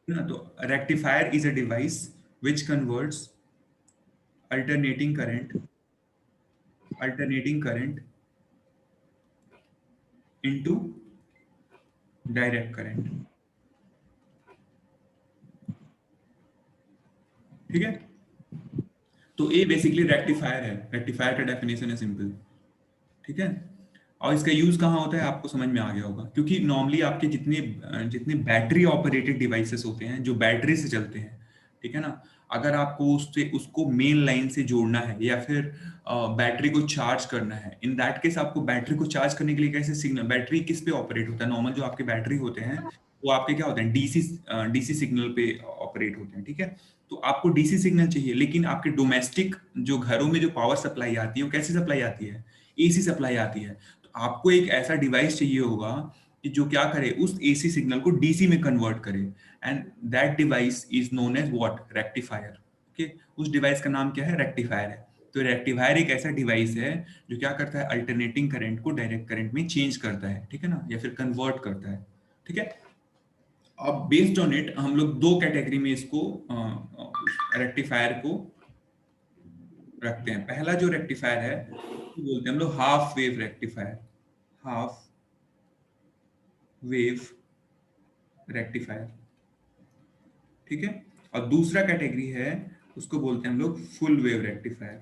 ना, तो rectifier is a device which converts alternating current into direct current. ठीक है, तो ये बेसिकली रेक्टिफायर है। रेक्टिफायर का डेफिनेशन है सिंपल। ठीक है, और इसका यूज कहाँ होता है आपको समझ में आ गया होगा, क्योंकि नॉर्मली आपके जितने जितने बैटरी ऑपरेटेड डिवाइसेस होते हैं जो बैटरी से चलते हैं, ठीक है ना, अगर आपको उससे उसको मेन लाइन से जोड़ना है या फिर बैटरी को चार्ज करना है, इन दैट केस आपको बैटरी को चार्ज करने के लिए कैसे सिग्नल, बैटरी किस पे ऑपरेट होता है, नॉर्मल जो आपके बैटरी होते हैं वो आपके क्या होते हैं, डीसी सिग्नल पे ऑपरेट होते हैं। ठीक है, तो आपको डीसी सिग्नल चाहिए, लेकिन आपके डोमेस्टिक जो घरों में जो पावर सप्लाई आती है वो कैसी सप्लाई आती है, एसी सप्लाई आती है। तो आपको एक ऐसा डिवाइस चाहिए होगा कि जो क्या करे, उस एसी सिग्नल को डीसी में कन्वर्ट करे, and that device is known as what, rectifier. Okay, उस डिवाइस का नाम क्या है, रेक्टिफायर है। तो रेक्टिफायर एक ऐसा डिवाइस है जो क्या करता है, अल्टरनेटिंग करंट को डायरेक्ट करंट में चेंज करता है, ठीक है ना, या फिर कन्वर्ट करता है। ठीक है, अब बेस्ड ऑन इट हम लोग दो कैटेगरी में इसको रेक्टिफायर को रखते हैं। पहला जो रेक्टिफायर है वो बोलते हैं हम लोग half wave rectifier, half wave rectifier. ठीक है, और दूसरा कैटेगरी है उसको बोलते हैं हम लोग फुल वेव रेक्टिफायर।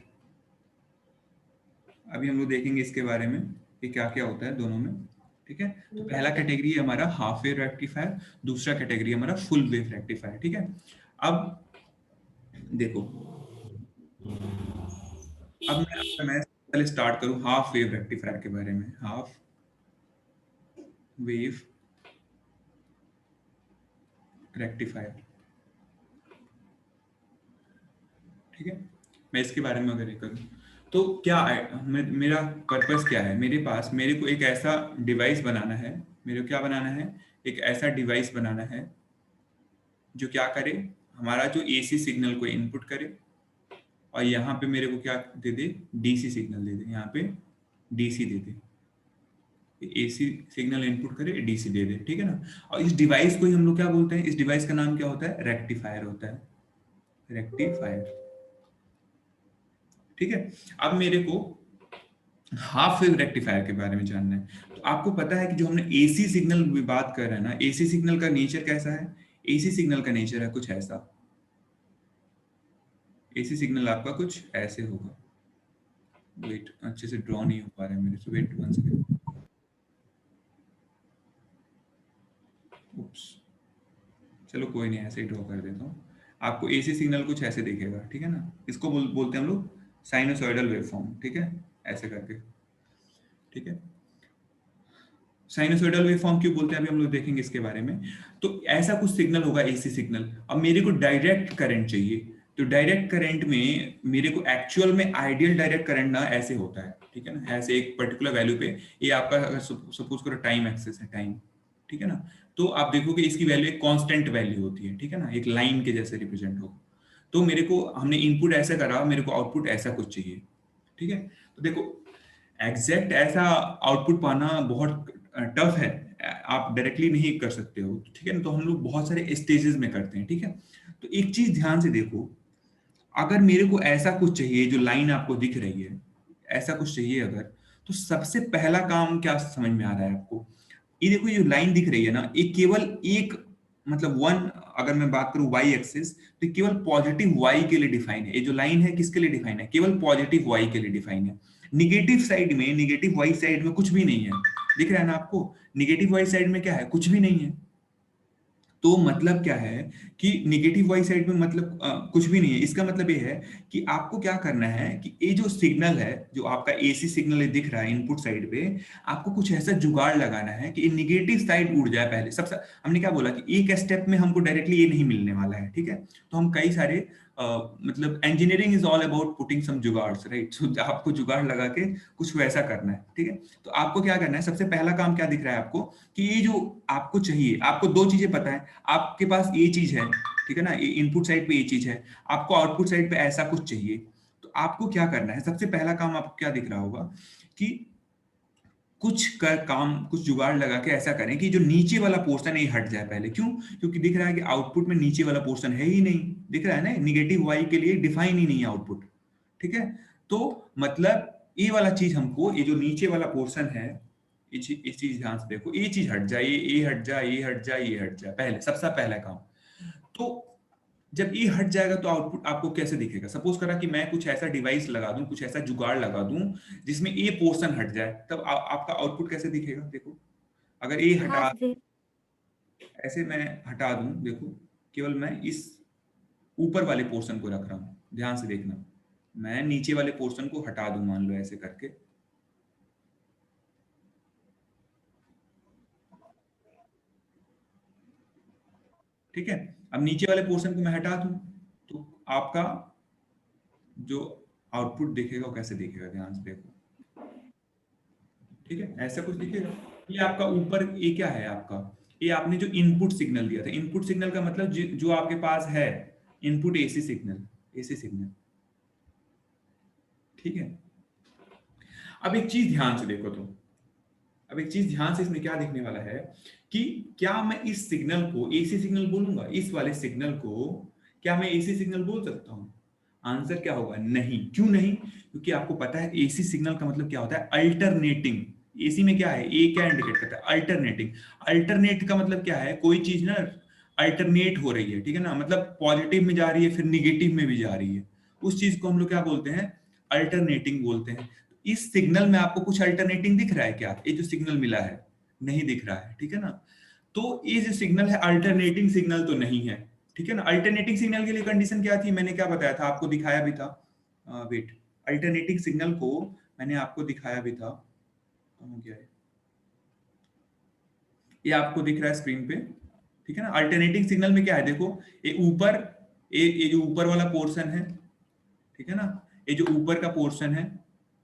अभी हम लोग देखेंगे इसके बारे में कि क्या क्या होता है दोनों में। ठीक है, तो पहला कैटेगरी है हमारा हाफ वेव रेक्टिफायर, दूसरा कैटेगरी हमारा फुल वेव रेक्टिफायर। ठीक है, अब देखो, अब मैं पहले स्टार्ट करूं हाफ वेव रेक्टिफायर के बारे में। हाफ वेव रेक्टिफायर, ठीक है, मैं इसके बारे में अगर ये करूं तो क्या है, मेरा पर्पस क्या है, मेरे पास मेरे को एक ऐसा डिवाइस बनाना है, मेरे को क्या बनाना है, एक ऐसा डिवाइस बनाना है जो क्या करे, हमारा जो एसी सिग्नल को इनपुट करे और यहाँ पे मेरे को क्या दे दे, डीसी सिग्नल दे दे, यहाँ पे डीसी दे दे, एसी सिग्नल इनपुट करे डीसी दे दे। ठीक है ना, और इस डिवाइस को ही हम लोग क्या बोलते हैं, इस डिवाइस का नाम क्या होता है, रेक्टिफायर होता है, रेक्टिफायर। ठीक है, अब मेरे को हाफ वेव रेक्टिफायर के बारे में जानना है। तो आपको पता है कि जो हमने एसी सिग्नल बात कर रहे हैं ना, एसी सिग्नल का नेचर कैसा है, एसी सिग्नल का नेचर है कुछ ऐसा, एसी सिग्नल आपका कुछ ऐसे होगा। वेट, अच्छे से ड्रॉ नहीं हो पा रहा है मेरे से, वेट वन सेकेंड। उप्स, चलो कोई नहीं, ऐसे ही ड्रॉ कर देता हूँ। आपको एसी सिग्नल कुछ ऐसे दिखेगा, ठीक है ना, इसको बोलते हैं हम लोग साइनोसॉइडल वेवफॉर्म। ठीक है, ऐसे करके। ठीक है, साइनोसॉइडल वेवफॉर्म क्यों बोलते हैं अभी हम लोग देखेंगे इसके बारे में। तो ऐसा कुछ सिग्नल होगा एसी सिग्नल, अब मेरे को डायरेक्ट करंट चाहिए, तो डायरेक्ट करंट में मेरे को एक्चुअल में आइडियल डायरेक्ट करंट ना ऐसे होता है, ठीक है ना, ऐसे एक पर्टिकुलर वैल्यू पे, ये आपका अगर सपोज करो टाइम एक्सेस है, टाइम, ठीक है ना, तो आप देखोगे इसकी वैल्यू एक कांस्टेंट वैल्यू होती है, ठीक है ना, एक लाइन के जैसे रिप्रेजेंट होगा। तो मेरे को, हमने इनपुट ऐसा करा, मेरे को आउटपुट ऐसा कुछ चाहिए। ठीक है, तो देखो एग्जैक्ट ऐसा आउटपुट पाना बहुत टफ है, आप डायरेक्टली नहीं कर सकते हो, ठीक है ना, तो हम लोग बहुत सारे स्टेजेस में करते हैं। ठीक है, तो एक चीज ध्यान से देखो, अगर मेरे को ऐसा कुछ चाहिए जो लाइन आपको दिख रही है, ऐसा कुछ चाहिए अगर, तो सबसे पहला काम क्या समझ में आ रहा है आपको, ये देखो, ये लाइन दिख रही है ना, ये केवल एक, मतलब वन, अगर मैं बात करूं वाई एक्सिस, तो केवल पॉजिटिव वाई के लिए डिफाइन है। ये जो लाइन है किसके लिए डिफाइन है, केवल पॉजिटिव वाई के लिए डिफाइन है। निगेटिव साइड में, निगेटिव वाई साइड में कुछ भी नहीं है, दिख रहा है ना आपको, निगेटिव वाई साइड में क्या है, कुछ भी नहीं है। तो मतलब क्या है कि निगेटिव वाई साइड में मतलब कुछ भी नहीं है, इसका मतलब ये है कि आपको क्या करना है कि ये जो सिग्नल है, जो आपका एसी सिग्नल दिख रहा है इनपुट साइड पे, आपको कुछ ऐसा जुगाड़ लगाना है कि निगेटिव साइड उड़ जाए पहले। सबसे हमने क्या बोला कि एक स्टेप में हमको डायरेक्टली ये नहीं मिलने वाला है, ठीक है, तो हम कई सारे मतलब engineering is all about putting some jugaads, right, so आपको जुगाड़ लगा के कुछ वैसा करना है। ठीक है, तो आपको क्या करना है, सबसे पहला काम क्या दिख रहा है आपको, कि ये जो आपको चाहिए, आपको दो चीजें पता है, आपके पास ये चीज है, ठीक है ना, ये इनपुट साइड पे ये चीज है, आपको आउटपुट साइड पे ऐसा कुछ चाहिए। तो आपको क्या करना है, सबसे पहला काम आपको क्या दिख रहा होगा कि कुछ जुगाड़ लगा के ऐसा करें कि जो नीचे वाला पोर्शन है ये हट जाए पहले। क्यों? क्योंकि दिख रहा है कि आउटपुट में नीचे वाला पोर्शन है ही नहीं, दिख रहा है ना, नेगेटिव वाई के लिए डिफाइन ही नहीं है आउटपुट। ठीक है, तो मतलब ये वाला चीज हमको, ये जो नीचे वाला पोर्शन है, ये चीज ध्यान से देखो, ये चीज हट जाए, ये हट जाए, ये हट जाए, ये हट जाए, पहले सबसे पहला काम। तो जब ये हट जाएगा तो आउटपुट आपको कैसे दिखेगा? सपोज करा कि मैं कुछ ऐसा डिवाइस लगा दूं, कुछ ऐसा जुगाड़ लगा दूं जिसमें ये पोर्शन हट जाए, तब आपका आउटपुट कैसे दिखेगा? देखो, अगर ये हटा, हाफ वेव। ऐसे मैं हटा दूं, देखो, केवल मैं इस ऊपर वाले पोर्शन को रख रहा हूं, ध्यान से देखना, मैं नीचे वाले पोर्शन को हटा दूं, मान लो ऐसे करके, ठीक है। अब नीचे वाले पोर्शन को मैं हटा दूं, तो आपका जो आउटपुट दिखेगा वो कैसे दिखेगा? ध्यान से देखो, ठीक है, ऐसा कुछ दिखेगा। ये आपका ऊपर, ये क्या है आपका, ये आपने जो इनपुट सिग्नल दिया था, इनपुट सिग्नल का मतलब जो आपके पास है, input AC signal, AC signal, ठीक है। अब एक चीज ध्यान से देखो, तो अब एक चीज ध्यान से, इसमें क्या देखने वाला है कि क्या मैं इस सिग्नल को एसी सिग्नल बोलूंगा? इस वाले सिग्नल को क्या मैं एसी सिग्नल बोल सकता हूं? आंसर क्या होगा? नहीं। क्यों नहीं? क्योंकि आपको पता है एसी सिग्नल का मतलब क्या होता है? अल्टरनेटिंग। एसी में क्या है? ए क्या इंडिकेट करता है? अल्टरनेटिंग। अल्टरनेट का मतलब क्या है? कोई चीज ना अल्टरनेट हो रही है, ठीक है ना, मतलब पॉजिटिव में जा रही है फिर निगेटिव में भी जा रही है, उस चीज को हम लोग क्या बोलते हैं? अल्टरनेटिंग बोलते हैं। इस सिग्नल में आपको कुछ अल्टरनेटिंग दिख रहा है क्या? ये जो सिग्नल मिला है, नहीं दिख रहा है, ठीक है ना। तो ये जो सिग्नल है अल्टरनेटिंग सिग्नल तो नहीं है, ठीक है ना। अल्टरनेटिंग सिग्नल के लिए कंडीशन क्या थी? मैंने क्या बताया था, आपको दिखाया भी था, वेट, अल्टरनेटिंग सिग्नल को मैंने आपको दिखाया भी था, क्या है ये, आपको दिख रहा है स्क्रीन पे, ठीक है ना। अल्टरनेटिंग सिग्नल में क्या है? देखो, ये ऊपर, ये जो ऊपर वाला पोर्शन है, ठीक है ना, ये जो ऊपर का पोर्शन है,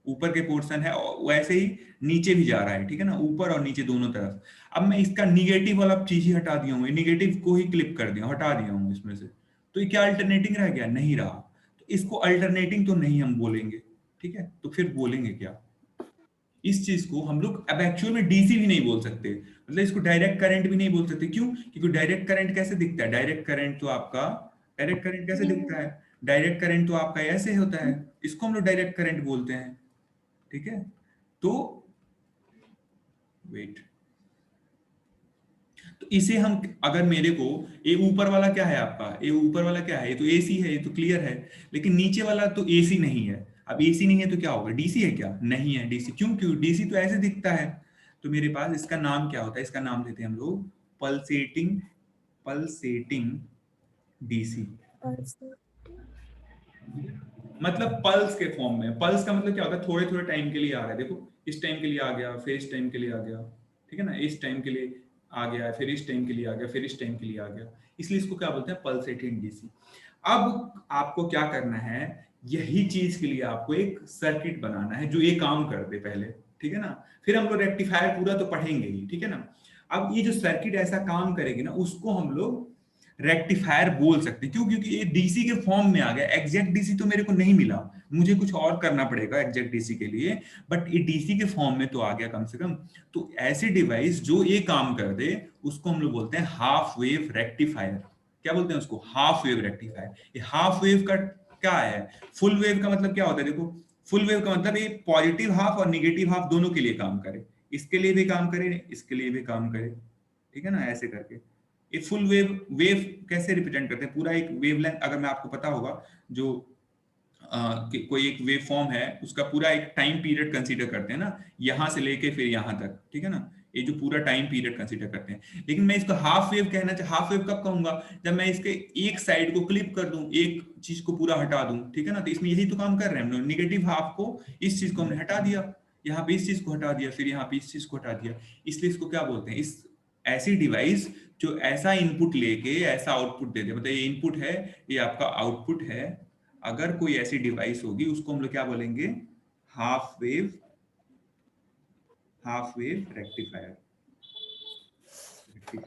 ऊपर के पोर्शन है, वैसे ही नीचे भी जा रहा है, ठीक है ना, ऊपर और नीचे दोनों तरफ। अब मैं इसका निगेटिव वाला चीज ही हटा दिया हूँ, निगेटिव को ही क्लिप कर दिया, हटा दिया हूँ इसमें से, तो ये क्या अल्टरनेटिंग रह गया? नहीं रहा। तो इसको अल्टरनेटिंग तो नहीं हम बोलेंगे, ठीक है, तो फिर बोलेंगे क्या? इस चीज को हम लोग अब एक्चुअल में डीसी भी नहीं बोल सकते, मतलब इसको डायरेक्ट करंट भी नहीं बोल सकते। क्यों? क्योंकि डायरेक्ट करंट कैसे दिखता है? डायरेक्ट करंट तो आपका, डायरेक्ट करंट कैसे दिखता है? डायरेक्ट करंट तो आपका ऐसे होता है, इसको हम लोग डायरेक्ट करंट बोलते हैं, ठीक है। तो वेट, तो इसे हम, अगर मेरे को, ये ऊपर वाला क्या है आपका, ये ऊपर वाला क्या है? ये तो एसी है, ये तो क्लियर है, लेकिन नीचे वाला तो एसी नहीं है। अब एसी नहीं है तो क्या होगा? डीसी है क्या? नहीं है डीसी। क्यों? क्यों? डीसी तो ऐसे दिखता है। तो मेरे पास इसका नाम क्या होता है? इसका नाम देते हैं हम लोग पल्सेटिंग, पल्सेटिंग डीसी। मतलब पल्स के फॉर्म में। पल्स का मतलब क्या होता है? थोड़े थोड़े टाइम के लिए आ रहा है, देखो, इस टाइम के लिए आ गया, फिर इस टाइम के लिए आ गया, ठीक है ना, इस टाइम के लिए आ गया, फिर इस टाइम के लिए आ गया, फिर इस टाइम के लिए आ गया, इसलिए इसको क्या बोलते हैं? Pulsating DC. अब आपको क्या करना है? यही चीज के लिए आपको एक सर्किट बनाना है जो ये काम कर दे पहले, ठीक है ना। फिर हम लोग रेक्टिफायर पूरा तो पढ़ेंगे ही, ठीक है ना। अब ये जो सर्किट ऐसा काम करेगी ना, उसको हम लोग रेक्टिफायर बोल सकते हैं। क्यों? क्योंकि ये डीसी के फॉर्म में आ गया। एग्जैक्ट डीसी तो मेरे को नहीं मिला, मुझे कुछ और करना पड़ेगा एग्जैक्ट डीसी के लिए, बट ये डीसी के फॉर्म में तो आ गया कम से कम। तो ऐसे डिवाइस जो ये काम कर दे उसको हम लोग बोलते हैं हाफ वेव रेक्टिफायर। क्या बोलते हैं उसको? Half wave rectifier. ये हाफ वेव का क्या है? फुल वेव का मतलब क्या होता है? देखो, फुल वेव का मतलब ये पॉजिटिव हाफ और निगेटिव हाफ दोनों के लिए काम करे, इसके लिए भी काम करे, इसके लिए भी काम करे, ठीक है ना, ऐसे करके। ये फुल वेव, वेव कैसे रिप्रेजेंट करते हैं? पूरा एक वेवलेंथ, अगर मैं आपको पता होगा, जो कोई एक वेव फॉर्म है उसका पूरा एक टाइम पीरियड कंसीडर करते हैं ना, यहां से लेके फिर यहां तक, ठीक है ना, ये जो पूरा टाइम पीरियड कंसीडर करते हैं। लेकिन मैं इसको हाफ वेव कहना हाफ वेव कब कहूंगा? जब मैं इसके एक साइड को क्लिप कर दूं, एक चीज को पूरा हटा दूं, ठीक है ना। तो इसमें यही तो काम कर रहे हैं हम लोग, निगेटिव हाफ को, इस चीज को हमने हटा दिया, यहाँ पे इस चीज को हटा दिया, फिर यहाँ पे इस चीज को हटा दिया, इसलिए इसको क्या बोलते हैं? इस ऐसी डिवाइस जो ऐसा इनपुट लेके ऐसा आउटपुट दे दे, मतलब ये इनपुट है, ये आपका आउटपुट है। अगर कोई ऐसी डिवाइस होगी उसको हम लोग क्या बोलेंगे? Half wave, half wave rectifier, ठीक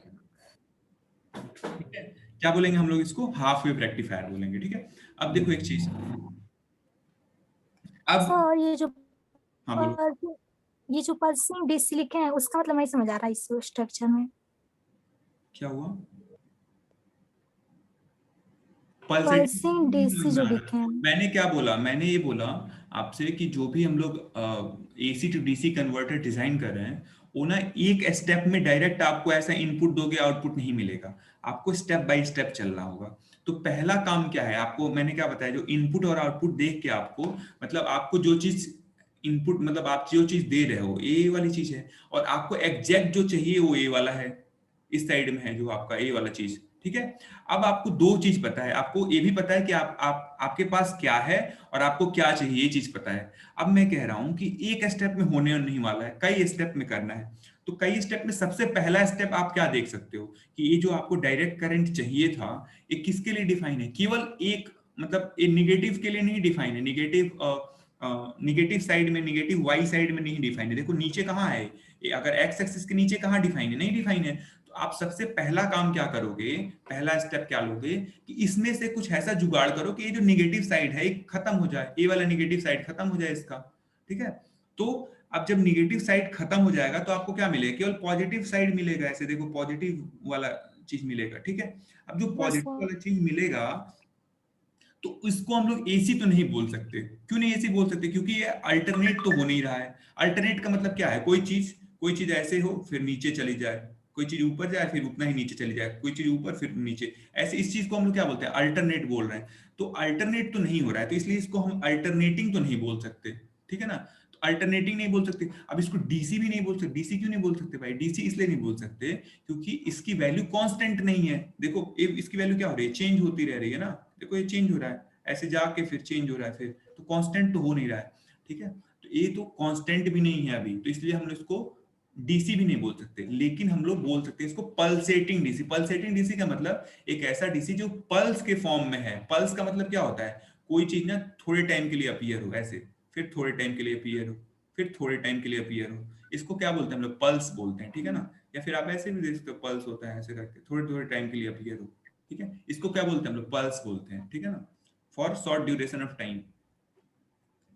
है। क्या बोलेंगे हम लोग इसको? हाफ वेव रेक्टिफायर बोलेंगे, ठीक है। अब देखो एक चीज, अब, सर ये जो हाँ बोलो। ये जो पल्सिंग डीसी लिखे हैं उसका मतलब नहीं समझ आ रहा है इस स्ट्रक्चर में। क्या हुआ? पल्सेटिंग पल्सिंग नहीं समझ डीसी में जो आ रहा। लिखे हैं। मैंने क्या बोला, मैंने ये बोला आपसे कि जो भी हम लोग AC to DC converter design कर रहे हैं, वो ना एक स्टेप में डायरेक्ट आपको ऐसा इनपुट दोगे आउटपुट नहीं मिलेगा, आपको स्टेप बाय स्टेप चलना होगा। तो पहला काम क्या है, आपको मैंने क्या बताया, जो इनपुट और आउटपुट देख के आपको, मतलब आपको जो चीज इनपुट, मतलब आप जो चीज दे रहे हो ए वाली चीज है, और आपको एग्जैक्ट जो चाहिए वो ए वाला है, इस साइड में है जो आपका ए वाला चीज, ठीक है। अब आपको दो चीज पता है, आपको ये भी पता है कि आप आपके पास क्या है और आपको क्या चाहिए, ये चीज पता है। अब मैं कह रहा हूं कि एक स्टेप में होने नहीं वाला है, कई स्टेप में करना है। तो कई स्टेप में सबसे पहला स्टेप आप क्या देख सकते हो कि ये जो आपको डायरेक्ट करंट चाहिए था, ये किसके लिए डिफाइन है, केवल एक, मतलब ये निगेटिव के लिए नहीं डिफाइन है, निगेटिव साइड में, निगेटिव वाई साइड में नहीं डिफाइन है। देखो नीचे कहाँ है ये, अगर एक्स एक्सिस के नीचे कहाँ डिफाइन है, नहीं डिफाइन है। तो आप सबसे पहला काम क्या करोगे, पहला स्टेप क्या लोगे कि इसमें से कुछ ऐसा जुगाड़ करो कि ये जो निगेटिव साइड है खत्म हो जाए, ये वाला निगेटिव साइड खत्म हो जाए इसका, ठीक है। तो अब जब निगेटिव साइड खत्म हो जाएगा तो आपको क्या मिलेगा, केवल पॉजिटिव साइड मिलेगा, ऐसे देखो पॉजिटिव वाला चीज मिलेगा, ठीक है। अब जो यस पॉजिटिव सर। वाला चीज मिलेगा, तो इसको हम लोग एसी तो नहीं बोल सकते। क्यों नहीं एसी बोल सकते, क्योंकि ये अल्टरनेट तो हो नहीं रहा है। अल्टरनेट का मतलब क्या है, कोई चीज ऐसे हो फिर नीचे चली जाए, कोई चीज ऊपर जाए फिर उतना ही नीचे चली जाए, कोई चीज ऊपर फिर नीचे, ऐसे इस चीज को हम लोग क्या बोलते हैं, अल्टरनेट बोल रहे हैं। तो अल्टरनेट तो नहीं हो रहा है, तो इसलिए इसको हम अल्टरनेटिंग तो नहीं बोल सकते, ठीक है ना। तो अल्टरनेटिंग नहीं बोल सकते। अब इसको डीसी भी नहीं बोल सकते। डीसी क्यों नहीं बोल सकते भाई, डीसी इसलिए नहीं बोल सकते क्योंकि इसकी वैल्यू कांस्टेंट नहीं है। देखो इसकी वैल्यू क्या हो रही है, चेंज होती रह रही है ना। देखो ये चेंज हो रहा है, ऐसे जाके फिर चेंज हो रहा है, फिर तो कांस्टेंट तो हो नहीं रहा है, ठीक है। तो ये तो कांस्टेंट भी नहीं है अभी, तो इसलिए हम लोग इसको डीसी भी नहीं बोल सकते, लेकिन हम लोग बोल सकते हैं इसको पल्सेटिंग डीसी। पल्सेटिंग डीसी का मतलब एक ऐसा डीसी जो पल्स के फॉर्म में है। पल्स का मतलब क्या होता है, कोई चीज ना थोड़े टाइम के लिए अपीयर हो ऐसे, फिर थोड़े टाइम के लिए अपीयर हो, फिर थोड़े टाइम के लिए अपीयर हो, इसको क्या बोलते हैं हम लोग, पल्स बोलते हैं, ठीक है ना। या फिर आप ऐसे भी देख सकते हो, पल्स होता है ऐसे करके थोड़े थोड़े टाइम के लिए अपीयर हो, ठीक है। इसको क्या बोलते हैं हम लोग, पल्स बोलते हैं, ठीक है ना, for short duration of time.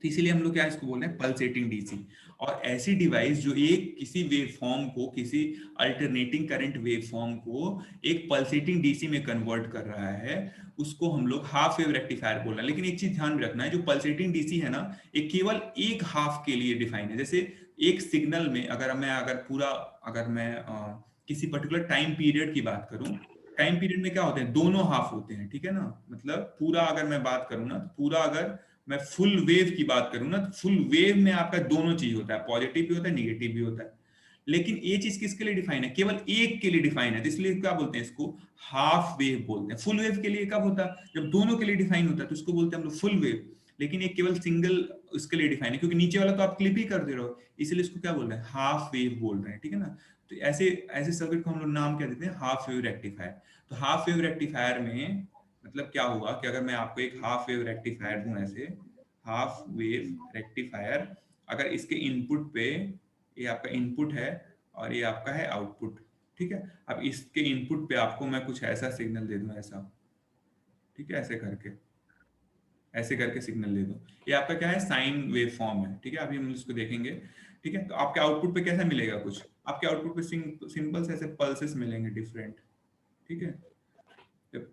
तो इसीलिए हम लोग क्या इसको बोल रहे हैं, पल्सेटिंग डीसी। और ऐसी डिवाइस जो एक किसी वेव फॉर्म को, किसी अल्टरनेटिंग करंट वेव फॉर्म को एक पल्सेटिंग डीसी में कन्वर्ट कर रहा है, उसको हम लोग हाफ वेव रेक्टिफायर बोल रहे हैं। लेकिन एक चीज ध्यान में रखना है, जो पल्सेटिंग डीसी है ना, ये केवल एक हाफ के लिए डिफाइन है। जैसे एक सिग्नल में अगर मैं किसी पर्टिकुलर टाइम पीरियड की बात करूं, टाइम पीरियड में क्या होते हैं, दोनों हाफ होते हैं, ठीक है ना। मतलब पूरा अगर मैं बात करूं ना, तो पूरा अगर मैं फुल वेव की बात करूं ना, तो फुल वेव में आपका दोनों चीज होता है, पॉजिटिव भी होता है निगेटिव भी होता है। लेकिन ये चीज किसके लिए डिफाइन है, केवल एक के लिए डिफाइन है, तो इसलिए क्या बोलते हैं इसको, हाफ वेव बोलते हैं। फुल वेव के लिए कब होता है, जब दोनों के लिए डिफाइन होता है, तो इसको बोलते हैं हम लोग फुल वेव। लेकिन ये केवल सिंगल उसके लिए डिफाइन है, क्योंकि नीचे वाला तो आप क्लिप ही कर दे रहे हो, इसलिए इसको क्या बोल रहे हैं, हाफ वेव बोल रहे हैं, ठीक है ना। तो ऐसे ऐसे सर्किट को हम लोग नाम क्या देते हैं, हाफ वेव रेक्टिफायर। तो हाफ वेव रेक्टिफायर में मतलब क्या हुआ कि अगर मैं आपको एक हाफ वेव रेक्टिफायर दूं ऐसे, हाफ वेव रेक्टिफायर, अगर इसके इनपुट पे, ये आपका इनपुट है और ये आपका है आउटपुट, ठीक है। अब इसके इनपुट पे आपको मैं कुछ ऐसा सिग्नल दे दूं ऐसा, ठीक है, ऐसे करके सिग्नल दे दूं, ये आपका क्या है, साइन वेव फॉर्म है, ठीक है। अभी हम इसको देखेंगे, ठीक है। तो आपके आउटपुट पे कैसा मिलेगा, कुछ आपके आउटपुट पे सिंपल से ऐसे पल्सेस मिलेंगे डिफरेंट, ठीक है।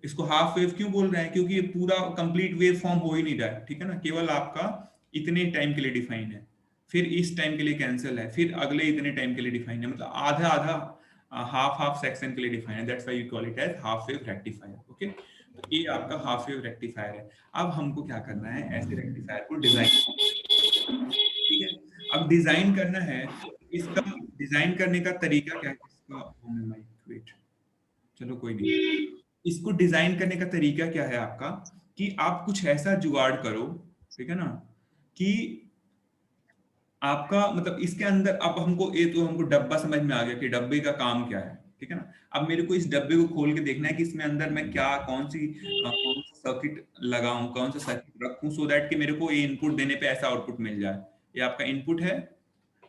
इसको हाफ वेव क्यों बोल रहे हैं, क्योंकि ये पूरा कंप्लीट वेव फॉर्म हो ही नहीं रहा है, ठीक है ना, केवल आपका इतने टाइम के लिए डिफाइन है, फिर इस टाइम के लिए कैंसिल है, फिर अगले इतने टाइम के लिए डिफाइन है, मतलब आधा आधा, हाफ हाफ सेक्शन के लिए डिफाइन है। That's why you call it as half wave rectifier, okay. तो ये आपका हाफ वेव रेक्टिफायर है। अब हमको क्या करना है, ऐसे रेक्टिफायर को डिजाइन, ठीक है। अब डिजाइन करना है, इसका डिजाइन करने का तरीका क्या है, इसका वेट, चलो कोई नहीं। इसको डिजाइन करने का तरीका क्या है आपका, कि आप कुछ ऐसा जुगाड़ करो, ठीक है ना, कि आपका मतलब इसके अंदर, अब हमको ये तो हमको डब्बा समझ में आ गया कि डब्बे का काम क्या है, ठीक है ना। अब मेरे को इस डब्बे को खोल के देखना है कि इसमें अंदर मैं क्या, कौन सा सर्किट लगाऊं, कौन सा सर्किट रखूं, सो दैट कि मेरे को ये इनपुट देने पे ऐसा आउटपुट मिल जाए। ये आपका इनपुट है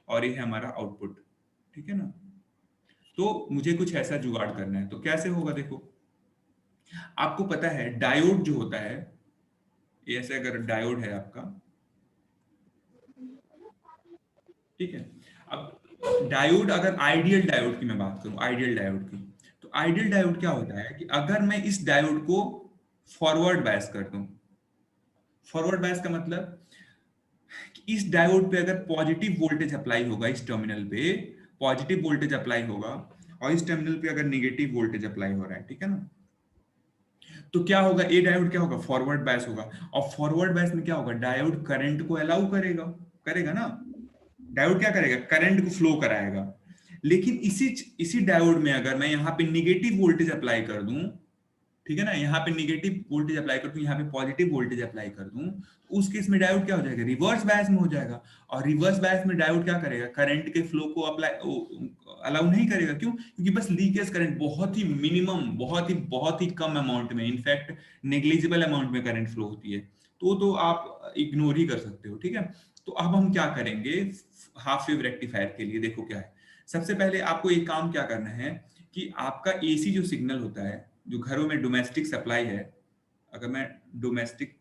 और ये है हमारा आउटपुट, ठीक है ना। तो मुझे कुछ ऐसा जुगाड़ करना है, तो कैसे होगा, देखो आपको पता है डायोड जो होता है, ये ऐसे अगर डायोड है आपका, ठीक है। अब डायोड, अगर आइडियल डायोड की मैं बात करूं, आइडियल डायोड की, तो आइडियल डायोड क्या होता है कि अगर मैं इस डायोड को फॉरवर्ड बायस कर दूं, फॉरवर्ड बायस का मतलब कि इस डायोड पे अगर पॉजिटिव वोल्टेज अप्लाई होगा, इस टर्मिनल पे पॉजिटिव वोल्टेज अप्लाई होगा और इस टर्मिनल पे अगर नेगेटिव वोल्टेज अप्लाई हो रहा है, ठीक है ना, तो क्या होगा, ए डायोड क्या होगा, फॉरवर्ड बायस होगा। और फॉरवर्ड बायस में क्या होगा, डायोड करंट को अलाउ करेगा, करेगा ना, डायोड क्या करेगा, करंट को फ्लो कराएगा। लेकिन इसी इसी डायोड में अगर मैं यहाँ पे निगेटिव वोल्टेज अप्लाई कर दूं, ठीक है ना, यहाँ पे निगेटिव वोल्टेज अप्लाई कर दूं, यहाँ पे पॉजिटिव वोल्टेज अप्लाई कर दूं, तो उस केस में डायोड क्या हो जाएगा, रिवर्स बायस में हो जाएगा। और रिवर्स बायस में डायोड क्या करेगा, करंट के फ्लो को अप्लाई अलाउ नहीं करेगा। क्यों? क्योंकि बस लीकेज करंट बहुत ही मिनिमम, बहुत ही कम अमाउंट में, इनफैक्ट नेग्लिजिबल अमाउंट में करंट फ्लो होती है, तो आप इग्नोर ही कर सकते हो, ठीक है। तो अब हम क्या करेंगे हाफ वेव रेक्टिफायर के लिए, देखो क्या है। सबसे पहले आपको एक काम क्या करना है कि आपका एसी जो सिग्नल होता है, जो घरों में डोमेस्टिक सप्लाई है, अगर मैं डोमेस्टिक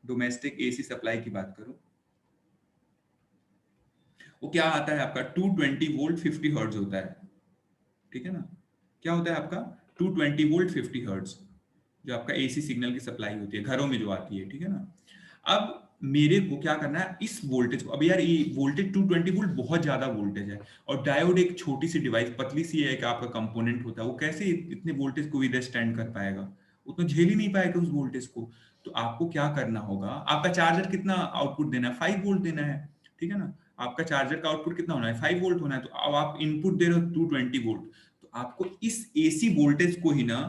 डोमेस्टिक एसी सप्लाई की बात करूं, वो क्या आता है आपका 220 वोल्ट 50 हर्ट्ज होता है, ठीक है ना। क्या होता है आपका 220 वोल्ट 50 हर्ट्ज, जो आपका एसी सिग्नल की सप्लाई होती है घरों में जो आती है, ठीक है ना। अब मेरे को क्या करना है इस वोल्टेज को, अब यार ये वोल्टेज 220 वोल्ट बहुत ज्यादा वोल्टेज है, और डायोड एक छोटी सी डिवाइस, पतली सी है, कि आपका कंपोनेंट होता है, वो कैसे इतने वोल्टेज को विदस्टैंड कर पाएगा, उतना झेल ही नहीं पाएगा उस वोल्टेज को। तो आपको क्या करना होगा, आपका चार्जर कितना आउटपुट देना है, 5 वोल्ट देना है, ठीक है ना। आपका चार्जर का आउटपुट कितना होना है, 5 वोल्ट होना है। तो अब आप इनपुट दे रहे हो 220 वोल्ट, तो आपको इस एसी वोल्टेज को ही ना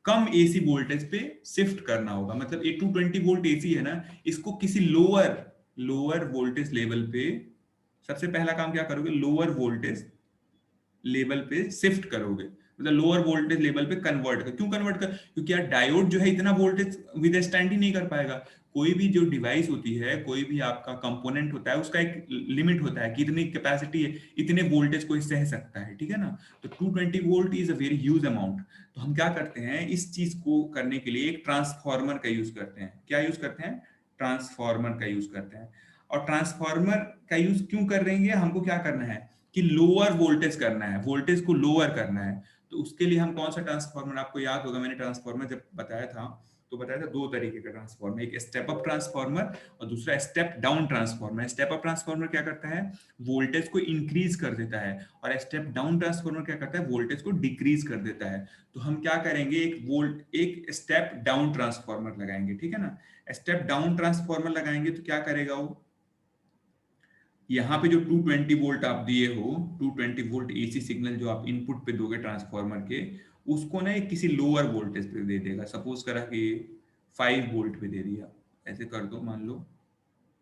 कम एसी वोल्टेज पे शिफ्ट करना होगा। मतलब ये 220 वोल्ट एसी है ना, इसको किसी लोअर लोअर वोल्टेज लेवल पे, सबसे पहला काम क्या करोगे, लोअर वोल्टेज लेवल पे शिफ्ट करोगे, मतलब लोअर वोल्टेज लेवल पे कन्वर्ट कर। क्यों कन्वर्ट कर, क्योंकि यार डायोड जो है इतना वोल्टेज विदस्टैंड ही नहीं कर पाएगा। कोई भी जो डिवाइस होती है, कोई भी आपका कंपोनेंट होता है, उसका एक लिमिट होता है कि इतनी कैपेसिटी है, इतने वोल्टेज को सह सकता है, ठीक है ना। तो 220 volt is a very huge amount. तो हम क्या करते हैं, इस चीज को करने के लिए एक ट्रांसफॉर्मर का यूज करते हैं। क्या यूज करते हैं, ट्रांसफॉर्मर का यूज करते हैं। और ट्रांसफॉर्मर का यूज क्यों कर रहे हैं, हमको क्या करना है कि लोअर वोल्टेज करना है, वोल्टेज को लोअर करना है। तो उसके लिए हम कौन सा ट्रांसफार्मर, आपको याद होगा मैंने ट्रांसफार्मर जब बताया था, तो बताया था दो तरीके का ट्रांसफार्मर, एक स्टेप अप ट्रांसफार्मर और दूसरा step down transformer. Step up transformer क्या करता है, वोल्टेज को इंक्रीज कर देता है, और स्टेप डाउन ट्रांसफार्मर क्या करता है, वोल्टेज को डिक्रीज कर देता है। तो हम क्या करेंगे, एक स्टेप डाउन ट्रांसफार्मर लगाएंगे, ठीक है ना। स्टेप डाउन ट्रांसफार्मर लगाएंगे तो क्या करेगा वो, यहाँ पे जो 220 वोल्ट आप दिए हो, 220 वोल्ट एसी सिग्नल जो आप इनपुट पे दोगे ट्रांसफार्मर के, उसको ना एक किसी लोअर वोल्टेज पे दे देगा। सपोज करा कि 5 वोल्ट पे दे दिया, ऐसे कर दो, मान लो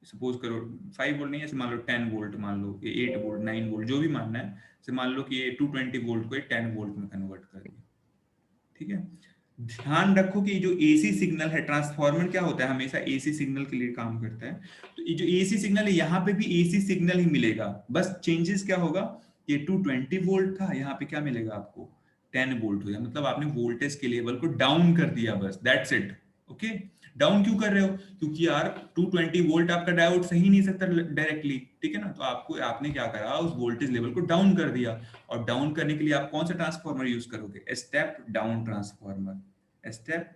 सपोज करो 5 वोल्ट नहीं, ऐसे मान लो 10 वोल्ट, मान लो कि 8 वोल्ट 9 वोल्ट जो भी मानना है, से मान लो कि ये 220 वोल्ट को 10 वोल्ट में कन्वर्ट कर दिया, ठीक है। ध्यान रखो कि जो एसी सिग्नल है, ट्रांसफार्मर क्या होता है, हमेशा एसी सिग्नल के लिए काम करता है। तो ये जो एसी सिग्नल है, यहाँ पे भी एसी सिग्नल ही मिलेगा, बस चेंजेस क्या होगा, ये 220 वोल्ट था, यहाँ पे क्या मिलेगा आपको 10 वोल्ट हो गया। मतलब आपने वोल्टेज के लेवल को डाउन कर दिया, बस दैट्स इट। ओके, डाउन क्यों कर रहे हो, क्योंकि यार 220 वोल्ट आपका डायोड सही नहीं सकता डायरेक्टली, ठीक है ना। तो आपने क्या करा, उस वोल्टेज लेवल को डाउन कर दिया। और डाउन करने के लिए आप कौन सा ट्रांसफार्मर यूज करोगे, step down transformer, step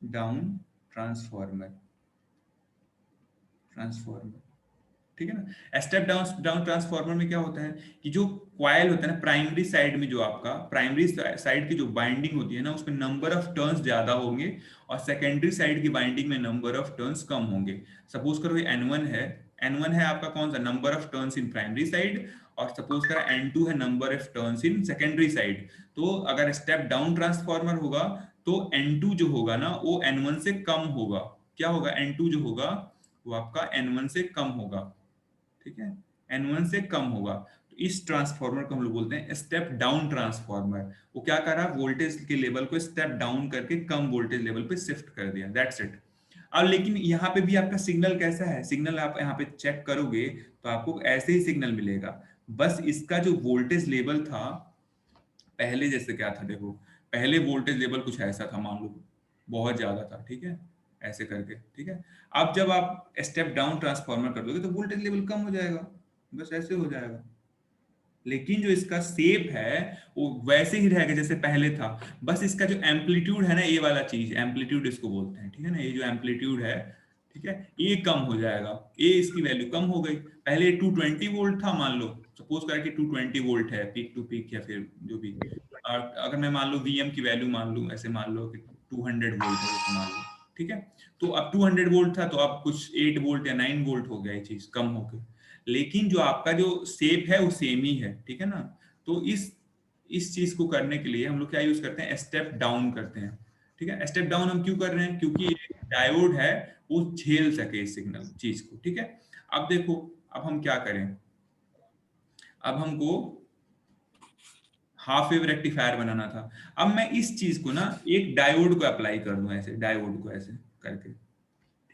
down transformer, transformer, ठीक है ना। स्टेप डाउन डाउन ट्रांसफार्मर में क्या होता है कि जो क्वाइल होता है ना, प्राइमरी साइड में, जो आपका प्राइमरी साइड की जो बाइंडिंग होती है ना, उसमें नंबर ऑफ टर्न्स ज्यादा होंगे, और सेकेंडरी साइड की बाइंडिंग में नंबर ऑफ टर्न्स कम होंगे। सपोज करो ये N1 है, N1 है आपका कौन सा, number of turns in primary side, और सपोज करा N2 है number of turns in secondary side. तो अगर स्टेप डाउन ट्रांसफार्मर होगा तो N2 जो होगा ना, वो N1 से कम होगा। क्या होगा, N2 जो होगा वो आपका N1 से कम होगा, ठीक है, N1 से कम होगा। तो इस ट्रांसफार्मर को हम लोग बोलते हैं स्टेप डाउन ट्रांसफार्मर। वो क्या कर रहा है, वोल्टेज के लेवल को स्टेप डाउन करके कम वोल्टेज लेवल पे शिफ्ट कर दिया, दैट्स इट। अब लेकिन यहाँ पे भी आपका सिग्नल कैसा है, सिग्नल आप यहाँ पे चेक करोगे तो आपको ऐसे ही सिग्नल मिलेगा। बस इसका जो वोल्टेज लेवल था पहले, जैसे क्या था देखो, पहले वोल्टेज लेवल कुछ ऐसा था, मान लो बहुत ज्यादा था, ठीक है, ऐसे करके, ठीक है। अब जब आप स्टेप डाउन ट्रांसफार्मर कर दोगे तो वोल्टेज लेवल कम हो जाएगा, बस ऐसे हो जाएगा। लेकिन जो इसका शेप है वो वैसे ही रहेगा जैसे पहले था, बस इसका जो एम्पलीट्यूड है ना, ये वाला चीज एम्पलीट्यूड इसको बोलते हैं, ठीक है ना, ये जो एम्पलीट्यूड है, ठीक है, ये कम हो जाएगा, ये इसकी वैल्यू कम हो गई। पहले 220 वोल्ट था, मान लो सपोज करें कि 220 वोल्ट है पीक टू पीक या फिर जो भी, और अगर मैं मान लो वीएम की वैल्यू मान लूं, ऐसे मान लो कि 200 वोल्ट है जैसे मान लो, ठीक है, तो अब 200 वोल्ट था तो अब कुछ 8 वोल्ट या 9 वोल्ट हो गया, ये चीज कम हो गई। लेकिन जो आपका जो शेप है वो सेम ही है, ठीक है ना। तो इस चीज को करने के लिए हम लोग क्या यूज करते हैं, स्टेप डाउन करते हैं, ठीक है। स्टेप डाउन हम क्यों कर रहे हैं, क्योंकि एक डायोड है वो झेल सके इस सिग्नल चीज को, ठीक है। अब देखो, अब हम क्या करें, अब हमको हाफ वेव रेक्टिफायर बनाना था। अब मैं इस चीज को ना एक डायोड को अप्लाई कर दूं, ऐसे डायोड को ऐसे करके,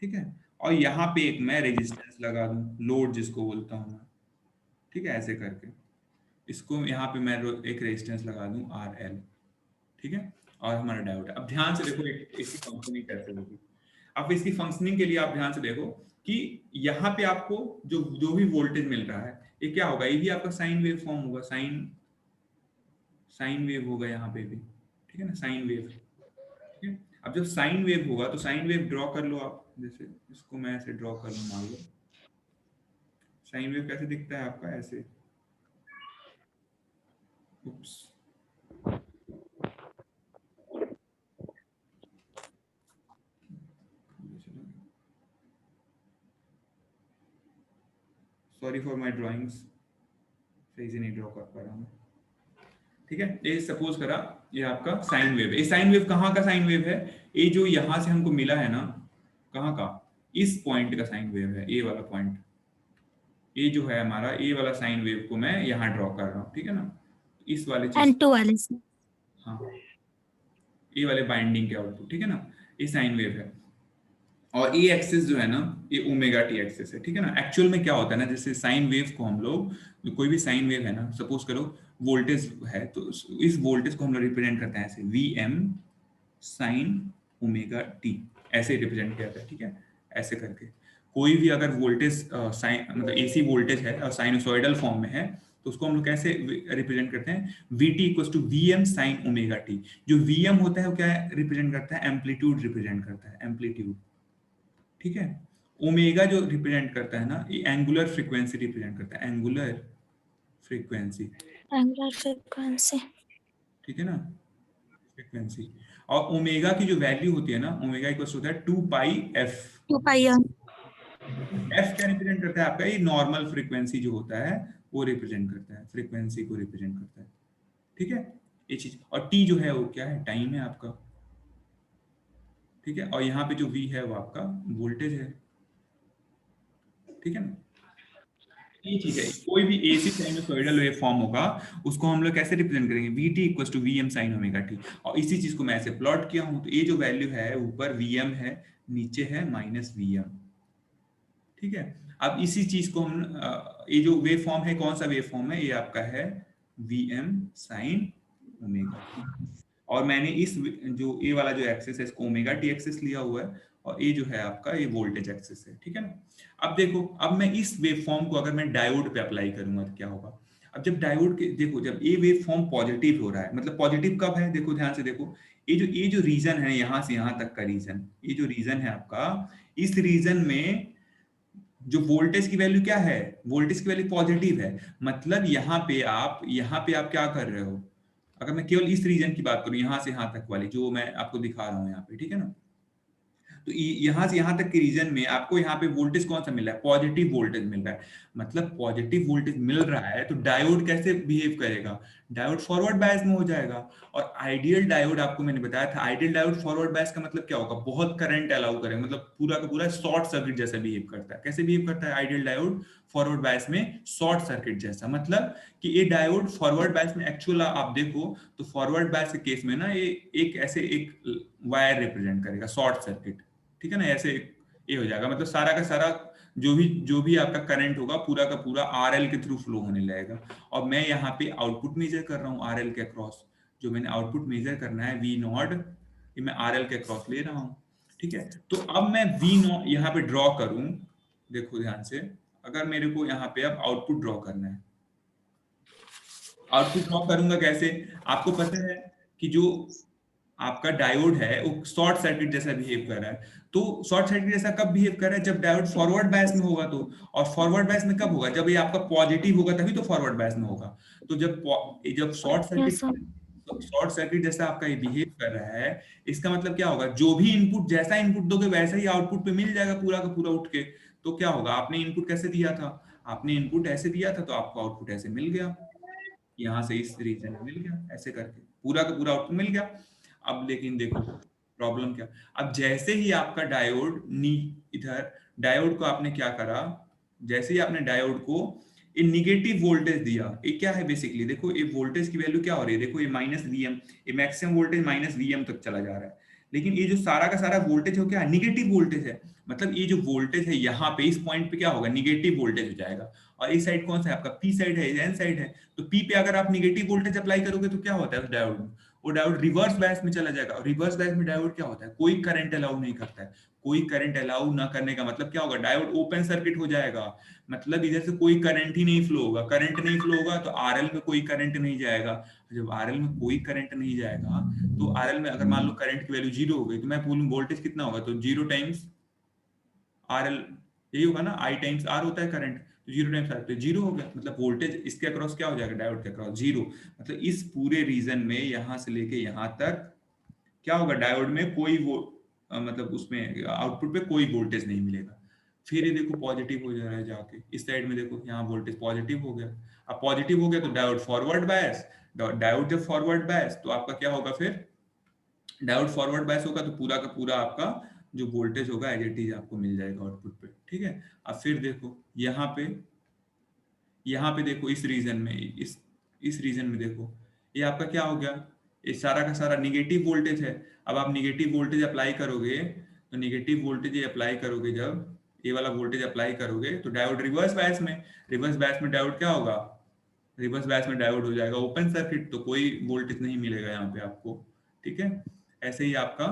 ठीक है, और यहाँ पे एक मैं रेजिस्टेंस लगा दूं, लोड जिसको बोलता हूँ मैं, ठीक है, ऐसे करके इसको यहाँ पे मैं एक रेजिस्टेंस लगा दूं RL, ठीक है, और हमारा डायोड है। अब ध्यान से देखो इसकी फंक्शनिंग कैसे होगी। अब इसकी फंक्शनिंग के लिए आप ध्यान से देखो कि यहाँ पे आपको जो जो भी वोल्टेज मिल रहा है ये क्या होगा, ये भी आपका साइन वेव फॉर्म होगा, साइन साइन वेव होगा यहाँ पे भी, ठीक है ना, साइन वेव, ठीक है। अब जब साइन वेव होगा तो साइन वेव ड्रॉ कर लो आप, जैसे इसको मैं ऐसे ड्रॉ कर लूँ, मान लो साइन वेव कैसे दिखता है आपका, ऐसे, उप्स, सॉरी फॉर माय ड्राइंग्स, सही से नहीं ड्रॉ कर पा रहा हूँ, ठीक है। ये सपोज करा ये आपका साइन वेव है, ये साइन वेव कहाँ का साइन वेव है, ये जो यहाँ से हमको मिला है ना, कहाँ का, इस पॉइंट का साइन वेव है, ये वाला पॉइंट, ये जो है हमारा ये वाला साइन वेव को मैं यहाँ ड्रॉ कर रहा हूँ, ठीक है ना, इस वाले चीज, N2 वाले से। हाँ, ये वाले बाइंडिंग के आउटपुट, ठीक है ना, ये साइन वेव है। और ये एक्सिस जो है ना, ये ओमेगा टी एक्सिस है, ठीक है ना। एक्चुअल में क्या होता है ना, जैसे साइन वेव को हम लोग, कोई भी साइन वेव है ना, सपोज करो वोल्टेज है, तो इस वोल्टेज को हम लोग रिप्रेजेंट करते हैं ऐसे, V M sine omega T, ऐसे रिप्रेजेंट किया जाता है, ठीक है, ऐसे करके। कोई भी अगर वोल्टेज साइन मतलब एसी वोल्टेज है और साइनसोइडल फॉर्म में है, तो उसको हम लोग कैसे रिप्रेजेंट करते हैं, V T equal to V M sine omega T. जो वी एम होता है वो क्या रिप्रेजेंट करता है, एम्पलीट्यूड रिप्रेजेंट करता है, एम्पलीट्यूड, ठीक है। ओमेगा जो रिप्रेजेंट करता है ना, ये एंगुलर फ्रीक्वेंसी रिप्रेजेंट करता है, एंगुलर फ्रीक्वेंसी, एंगुलर फ्रीक्वेंसी। ठीक है ना, फ्रीक्वेंसी। और ओमेगा की जो वैल्यू होती है ना, ओमेगा इक्वल होता है 2 pi F. 2 pi R. F क्या रिप्रेजेंट करता है आपका, ये नॉर्मल फ्रीक्वेंसी जो होता है वो रिप्रेजेंट करता है, फ्रीक्वेंसी को रिप्रेजेंट करता है, ठीक है, ये चीज। और टी जो है वो क्या है, टाइम है आपका, ठीक है। और यहाँ पे जो वी है वो आपका वोल्टेज है, ठीक है ना। ये चीज है, कोई भी एसी साइनसोइडल वेव फॉर्म होगा उसको हम लोग कैसे रिप्रेजेंट करेंगे, V T equal to V M sine omega T. और इसी चीज को मैं ऐसे प्लॉट किया हूं, तो ये जो वैल्यू है ऊपर वी एम है, नीचे है माइनस वी एम, ठीक है। अब इसी चीज को हम ये जो वेव फॉर्म है, कौन सा वेव फॉर्म है, ये आपका है वी एम साइन ओमेगा। और मैंने इस जो ये वाला जो एक्सिस है इसको ओमेगा टी एक्सिस लिया हुआ है, और ये जो है आपका ये वोल्टेज एक्सिस है, ठीक है ना। अब देखो, अब मैं इस वेव फॉर्म को अगर मैं डायोड पे अप्लाई करूंगा तो क्या होगा। अब जब डायोड के देखो, जब ये वेव फॉर्म पॉजिटिव हो रहा है, मतलब पॉजिटिव कब है, देखो ध्यान से देखो, ये जो रीजन है यहाँ से यहाँ तक का रीजन, ये जो रीजन है आपका, इस रीजन में जो वोल्टेज की वैल्यू क्या है, वोल्टेज की वैल्यू पॉजिटिव है। मतलब यहाँ पे आप क्या कर रहे हो, अगर मैं केवल इस रीजन की बात करूं, यहाँ से यहाँ तक वाली जो मैं आपको दिखा रहा हूँ यहाँ पे, ठीक है ना, तो यहाँ से यहाँ तक के रीजन में आपको यहाँ पे वोल्टेज कौन सा मिल रहा है, पॉजिटिव वोल्टेज मिल रहा है। मतलब पॉजिटिव वोल्टेज मिल रहा है तो डायोड कैसे बिहेव करेगा, डायोड फॉरवर्ड बायस में हो जाएगा। और आइडियल डायोड आपको मैंने बताया था, आइडियल डायोड फॉरवर्ड बायस का मतलब क्या होगा, बहुत करंट अलाउ करेगा, मतलब पूरा का पूरा शॉर्ट सर्किट जैसा बिहेव करता है। कैसे बिहेव करता है आइडियल डायोड फॉरवर्ड बायस में, शॉर्ट सर्किट जैसा। मतलब कि ये डायोड फॉरवर्ड बायस में एक्चुअल आप देखो तो फॉरवर्ड बायस के केस में ना, ये एक ऐसे एक वायर रिप्रेजेंट करेगा, शॉर्ट सर्किट, ठीक है ना, ऐसे ये हो जाएगा। मतलब सारा का सारा जो भी आपका करंट होगा पूरा का पूरा आरएल के थ्रू फ्लो होने लगेगा। और मैं यहाँ पे आउटपुट मेजर कर रहा हूँ आरएल के अक्रॉस, जो मैंने आउटपुट मेजर करना है वी नॉट, ये मैं आरएल के अक्रॉस ले रहा हूँ, ठीक है। तो अब मैं वी नॉट यहाँ पे ड्रॉ करूँ, देखो ध्यान से, अगर मेरे को यहाँ पे अब आउटपुट ड्रॉ करना है, आउटपुट ड्रॉ करूंगा कैसे? आपको पता है कि जो आपका डायोड है वो शॉर्ट सर्किट जैसा बिहेव कर रहा है। तो शॉर्ट सर्किट जैसा कब बिहेव कर रहा है? जब डायोड फॉरवर्ड बायस में होगा तो। और फॉरवर्ड बायस में कब होगा? जब ये आपका पॉजिटिव होगा तभी तो फॉरवर्ड बायस में होगा। तो जब यस सर। शॉर्ट सर्किट जैसा आपका ये बिहेव कर रहा है, इसका मतलब क्या होगा? जो भी इनपुट, जैसा इनपुट दोगे वैसा ही आउटपुट पे मिल जाएगा पूरा का पूरा उठ के। तो क्या होगा? आपने इनपुट कैसे दिया था? आपने इनपुट ऐसे दिया था तो आपको आउटपुट ऐसे मिल गया, यहाँ से इस रीजन में मिल गया, ऐसे करके पूरा का पूरा आउटपुट मिल गया। अब लेकिन देखो प्रॉब्लम क्या, अब जैसे ही आपका डायोड इधर डायोड को आपने क्या करा, जैसे ही आपने डायोड को ये निगेटिव वोल्टेज दिया, ये क्या है बेसिकली? देखो ये वोल्टेज की वैल्यू क्या हो रही है, देखो ये -Vm, ये मैक्सिमम वोल्टेज -Vm तक चला जा रहा है। लेकिन ये जो सारा का सारा वोल्टेज हो, क्या है? निगेटिव वोल्टेज है। मतलब ये जो वोल्टेज है यहाँ पे इस पॉइंट पे क्या होगा? निगेटिव वोल्टेज हो जाएगा। और इस साइड कौन सा है आपका? पी साइड है, एन साइड है। तो पी पे अगर आप निगेटिव वोल्टेज अप्लाई करोगे तो क्या होता है उस डायोड में? वो डायोड रिवर्स बायस में चला जाएगा। और रिवर्स बायस में डायोड क्या होता है? कोई करंट अलाउ नहीं करता है। कोई करंट अलाउ ना करने का मतलब क्या होगा? डायोड ओपन सर्किट हो जाएगा। मतलब इधर से कोई करंट ही नहीं फ्लो होगा। करंट नहीं फ्लो होगा तो आरएल में कोई करंट नहीं जाएगा। जब आरएल में कोई करंट नहीं जाएगा तो आरएल में अगर मान लो करंट की वैल्यू 0 हो गई तो मैं बोलूं वोल्टेज कितना होगा? तो 0 टाइम्स आरएल, यही होगा ना, आई टाइम्स आर होता है करंट। तो 0 टाइम्स आर तो 0 हो गया। मतलब वोल्टेज इसके अक्रॉस क्या हो जाएगा? डायोड के अक्रॉस 0। मतलब इस पूरे रीजन में यहां से लेके यहां तक क्या होगा? डायोड में कोई वो मतलब उसमें आउटपुट पे कोई वोल्टेज नहीं मिलेगा। फिर ये देखो पॉजिटिव हो जा रहा है जाके इस साइड में, देखो यहाँ वोल्टेज पॉजिटिव हो गया। अब पॉजिटिव हो गया तो डायोड फॉरवर्ड बायस, डायोड जब फॉरवर्ड बायस तो आपका क्या होगा? फिर डायोड फॉरवर्ड बायस होगा तो पूरा का पूरा आपका जो वोल्टेज होगा एज इट इज आपको मिल जाएगा आउटपुट पे। ठीक है। अब फिर देखो यहाँ पे देखो इस रीजन में, इस रीजन में देखो ये आपका क्या हो गया? ये सारा का सारा निगेटिव वोल्टेज है। अब आप निगेटिव वोल्टेज अप्लाई करोगे तो निगेटिव वोल्टेज अप्लाई करोगे, जब ये वाला वोल्टेज अप्लाई करोगे तो डायोड रिवर्स बायस में, रिवर्स बायस में डायोड क्या होगा? रिवर्स बायस में डायोड हो जाएगा ओपन सर्किट, तो कोई वोल्टेज नहीं मिलेगा यहाँ पे आपको। ठीक है। ऐसे ही आपका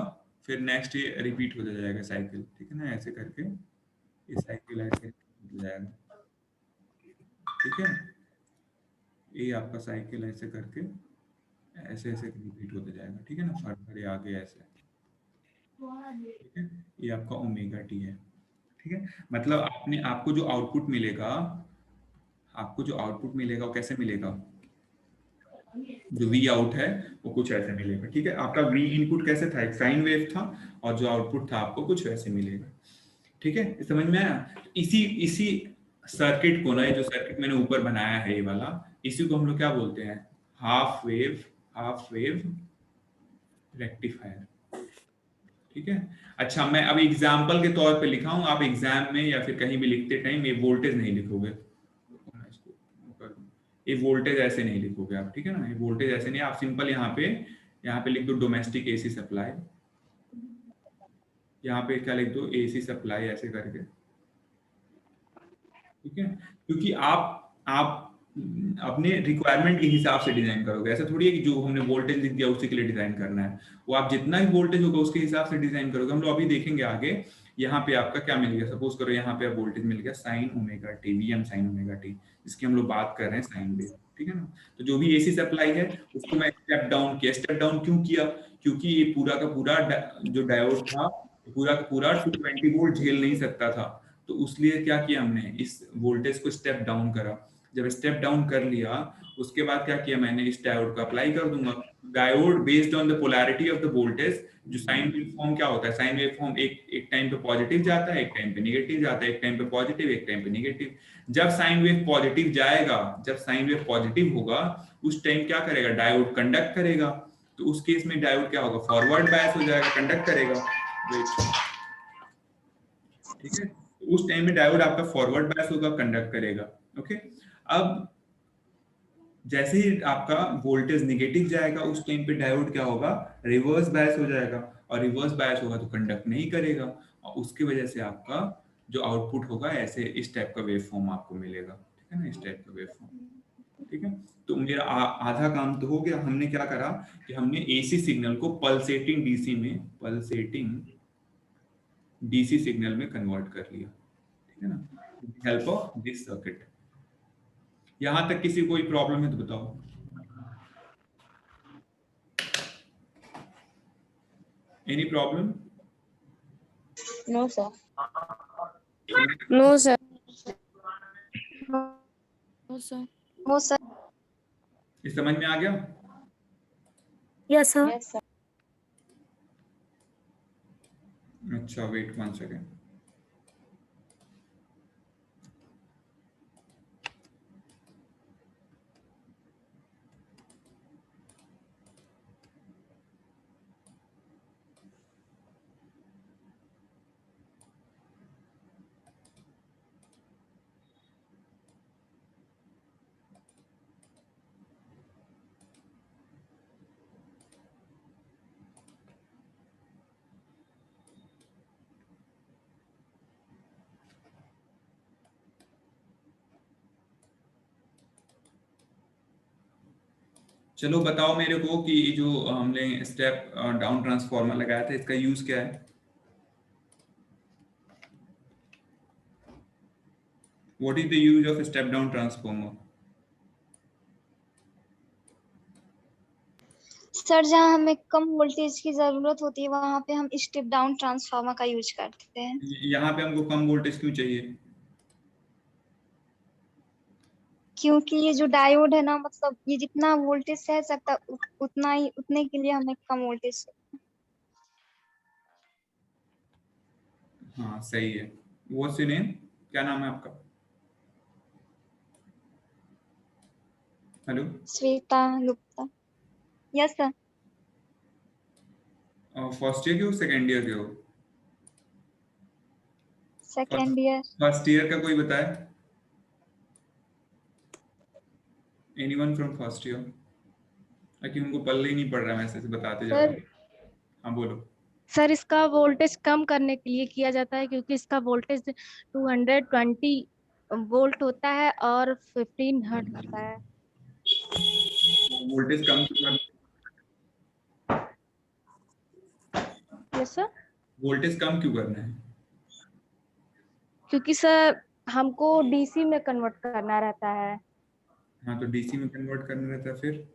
फिर नेक्स्ट ये रिपीट होता जाएगा साइकिल। ठीक है ना, ऐसे करके ये साइकिल ऐसे हो जाएगा। ठीक है, ये आपका साइकिल ऐसे करके ऐसे ऐसे रिपीट होता जाएगा। ठीक है ना, फर्दर ये आगे ऐसे। ठीक है, ये आपका ओमेगा टी है। ठीक है, मतलब आपने आपको जो आउटपुट मिलेगा, आपको जो आउटपुट मिलेगा वो कैसे मिलेगा? जो वी आउट है वो कुछ ऐसे मिलेगा। ठीक है, आपका वी इनपुट कैसे था? एक साइन वेव था, और जो आउटपुट था आपको कुछ वैसे मिलेगा। ठीक है, समझ में आया? इसी इसी सर्किट को ना, ये जो सर्किट मैंने ऊपर बनाया है ये वाला, इसी को हम लोग क्या बोलते हैं? Half wave rectifier. ठीक है। अच्छा, मैं अब एग्जाम्पल के तौर पे लिखा हूं, आप एग्जाम में या फिर कहीं भी लिखते टाइम ये वोल्टेज नहीं लिखोगे। ये वोल्टेज ऐसे नहीं लिखोगे आप। ठीक है ना, ये वोल्टेज ऐसे नहीं, आप सिंपल यहाँ पे लिख दो डोमेस्टिक एसी सप्लाई। यहाँ पे क्या लिख दो? एसी सप्लाई ऐसे करके। ठीक है, क्योंकि आप अपने रिक्वायरमेंट के हिसाब से डिजाइन करोगे। ऐसा थोड़ी है कि जो हमने वोल्टेज लिख दिया उसी के लिए डिजाइन करना है। वो आप जितना भी वोल्टेज होगा उसके हिसाब से डिजाइन करोगे। हम लोग अभी देखेंगे आगे। यहाँ पे आपका क्या मिल गया? सपोज करो यहाँ पे वोल्टेज मिल गया sign omega T, VM sign omega T, जिसकी हम लोग बात कर रहे हैं साइन वेव। ठीक है ना, तो जो भी एसी सप्लाई है उसको मैं स्टेप डाउन किया। स्टेप डाउन क्यों किया? क्योंकि ये पूरा का पूरा जो डायोड था पूरा का पूरा 220 वोल्ट झेल नहीं सकता था। तो उसलिए क्या किया हमने? इस वोल्टेज को स्टेप डाउन करा। जब स्टेप डाउन कर लिया उसके बाद क्या किया मैंने? इस डायोड को अप्लाई कर दूंगा। Diode based on the polarity of the voltage, जो साइन वेव फॉर्म क्या होता है? साइन वेव फॉर्म एक टाइम पे पॉजिटिव जाता है, एक टाइम पे नेगेटिव जाता है, एक टाइम पे पॉजिटिव, एक टाइम पे नेगेटिव। जब साइन वेव पॉजिटिव जाएगा, जब साइन वेव पॉजिटिव होगा उस टाइम क्या करेगा? डायोड कंडक्ट करेगा। तो उस केस में डायोड क्या होगा? फॉरवर्ड बायस हो जाएगा, कंडक्ट करेगा। ठीक है, उस टाइम में डायोड आपका फॉरवर्ड बायस होगा, कंडक्ट करेगा। ओके, अब जैसे ही आपका वोल्टेज निगेटिव जाएगा उस टाइम पे डायोड क्या होगा? रिवर्स बायस हो जाएगा, और रिवर्स बायस होगा तो कंडक्ट नहीं करेगा, और उसकी वजह से आपका जो आउटपुट होगा ऐसे इस टाइप का वेव फॉर्म आपको मिलेगा। ठीक है ना, इस टाइप का वेव फॉर्म। ठीक है, तो मेरा आधा काम तो हो गया। हमने क्या करा कि हमने एसी सिग्नल को पल्सेटिंग डीसी सिग्नल में कन्वर्ट कर लिया। ठीक है ना, हेल्प ऑफ दिस सर्किट। यहां तक किसी कोई प्रॉब्लम है तो बताओ। Any problem? No, sir. No, sir. No, sir. हो सर। ये समझ में आ गया? Yes sir. Yes, sir. अच्छा, वेट 1 सेकेंड। चलो बताओ मेरे को कि जो हमने स्टेप डाउन ट्रांसफॉर्मर लगाया था, इसका यूज क्या है? What is the use of step down transformer? Sir जहाँ हमें कम वोल्टेज की जरूरत होती है वहां पे हम स्टेप डाउन ट्रांसफार्मर का यूज करते हैं। यहाँ पे हमको कम वोल्टेज क्यों चाहिए? क्योंकि ये जो डायोड है ना, मतलब ये जितना वोल्टेज सह सकता उतना ही, उतने के लिए हमें कम वोल्टेज। हाँ सही है। What's your name? क्या नाम है आपका? Hello. Shweta Gupta. Yes sir. First year के हो, सेकेंड ईयर के हो? Second year. फर्स्ट ईयर का कोई बताए? Anyone from first year? ताकि उनको पल्ले ही नहीं पड़ रहा, मैं ऐसे बताते जा रहा हूँ। हाँ बोलो। सर इसका वोल्टेज कम करने के लिए किया जाता है, क्योंकि इसका वोल्टेज 220 वोल्ट होता है और 15 हर्ट करता है। वोल्टेज कम क्यों? Yes sir. वोल्टेज कम क्यों करना है? क्योंकि सर हमको डीसी में कन्वर्ट करना रहता है। हाँ तो डीसी में कन्वर्ट करना रहता है, फिर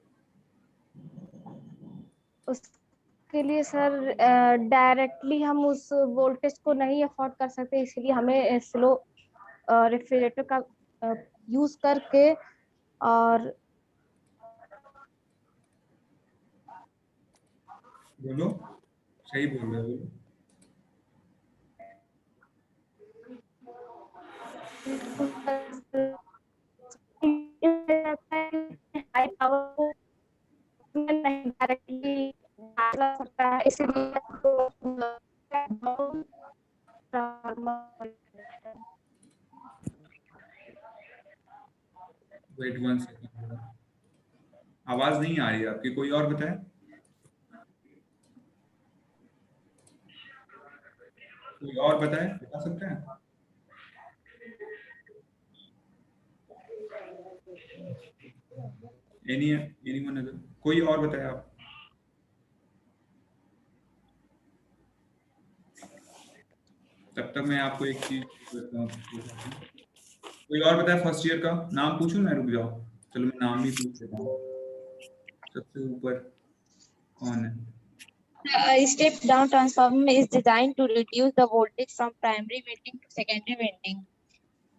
उसके लिए सर डायरेक्टली हम उस वोल्टेज को नहीं अफोर्ड कर सकते, इसलिए हमें स्लो रेफ्रिजरेटर का यूज करके और बोलो, सही बोल रहे हो, बोलो। हाई पावर नहीं डायरेक्टली डाला सकता है, इसलिए वेट 1 सेकंड, आवाज नहीं आ रही है आपकी। कोई और बताए? कोई और बताए, बता सकते हैं? Anyone other? कोई और बताए आप? तब तक मैं आपको एक चीज बताता हूँ। कोई और बताए? फर्स्ट ईयर का नाम पूछूं मैं? रुक जाओ, चलो मैं नाम भी पूछ लेता हूँ। सबसे ऊपर कौन है? A step down transformer is designed to reduce the voltage from primary winding to secondary winding,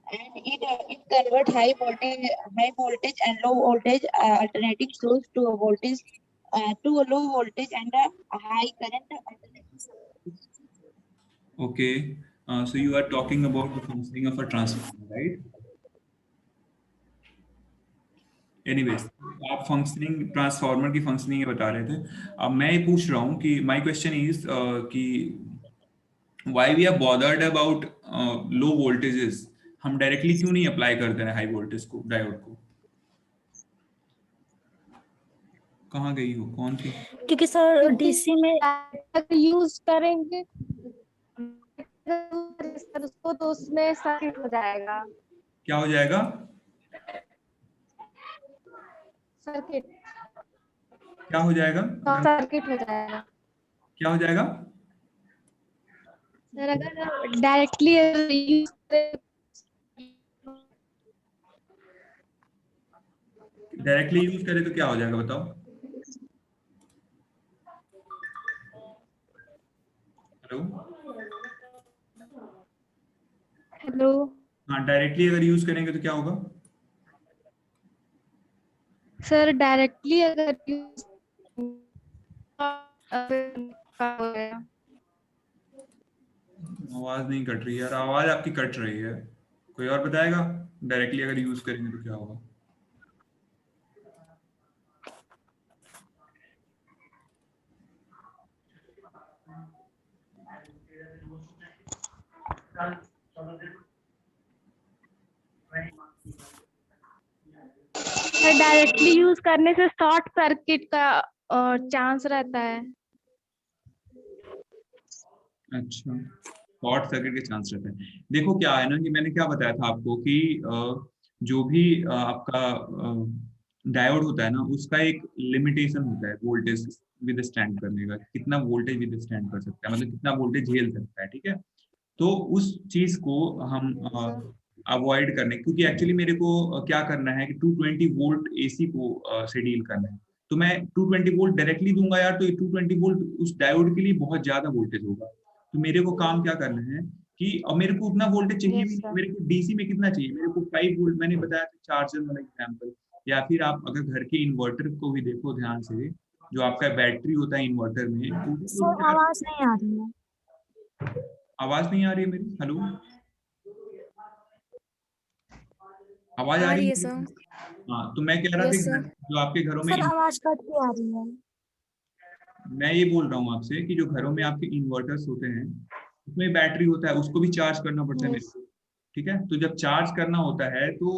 and it convert high voltage and low voltage alternating source to a voltage to a low voltage and a high current alternating source. Okay, so you are talking about the functioning of a transformer, right? Anyways, आप functioning transformer की functioning बता रहे थे। अब मैं ये पूछ रहा हूँ कि माय क्वेश्चन इज कि why we are bothered about low voltages? हम डायरेक्टली क्यों नहीं अप्लाई करते हैं हाई वोल्टेज को, डायोड को? कहाँ गई हो, कौन थी? क्योंकि सर डीसी में यूज करेंगे सर उसको, तो उसमें सर्किट हो जाएगा। क्या हो जाएगा? सर्किट। क्या हो जाएगा? सर्किट हो जाएगा। क्या हो जाएगा? सर अगर डायरेक्टली यूज डायरेक्टली यूज करें तो क्या हो जाएगा बताओ? हेलो, हेलो हाँ डायरेक्टली अगर यूज करेंगे तो क्या होगा? सर, डायरेक्टली अगर use आवाज नहीं कट रही है यार, आवाज आपकी कट रही है। कोई और बताएगा डायरेक्टली अगर यूज करेंगे तो क्या होगा? डायरेक्टली यूज करने से शॉर्ट सर्किट का चांस रहता है। अच्छा, शॉर्ट सर्किट के चांस रहते हैं। देखो क्या है ना कि मैंने क्या बताया था आपको कि जो भी आपका डायोड होता है ना, उसका एक लिमिटेशन होता है वोल्टेज विद स्टैंड करने का, कितना वोल्टेज विद स्टैंड कर सकता है, मतलब कितना वोल्टेज झेल सकता है, ठीक है। तो उस चीज को हम अवॉइड करने, क्योंकि एक्चुअली मेरे को क्या करना है कि 220 वोल्ट एसी को से डील करना है। तो मैं 220 वोल्ट डायरेक्टली दूंगा यार, तो ये 220 वोल्ट उस डायोड के लिए बहुत ज्यादा वोल्टेज होगा। तो मेरे को काम क्या करना है कि अब मेरे को उतना वोल्टेज चाहिए भी यस नहीं, सर। मेरे को डीसी में कितना चाहिए, मेरे को 5 वोल्ट, मैंने बताया था चार्जर वाला एग्जाम्पल। या फिर आप अगर घर के इन्वर्टर को भी देखो ध्यान से, जो आपका बैटरी होता है इन्वर्टर में, वो भी तो सर आवाज नहीं आ रही है। आवाज नहीं आ रही है मेरी? हेलो, आवाज आ आ रही रही है है? सर। हाँ, तो मैं कह रहा था यस कि सर। जो आपके घरों में सर आवाज कट के आ रही है। मैं ये बोल रहा हूँ आपसे कि जो घरों में आपके इन्वर्टर्स होते हैं, उसमें बैटरी होता है, उसको भी चार्ज करना पड़ता है मेरे यस। को, ठीक है। तो जब चार्ज करना होता है तो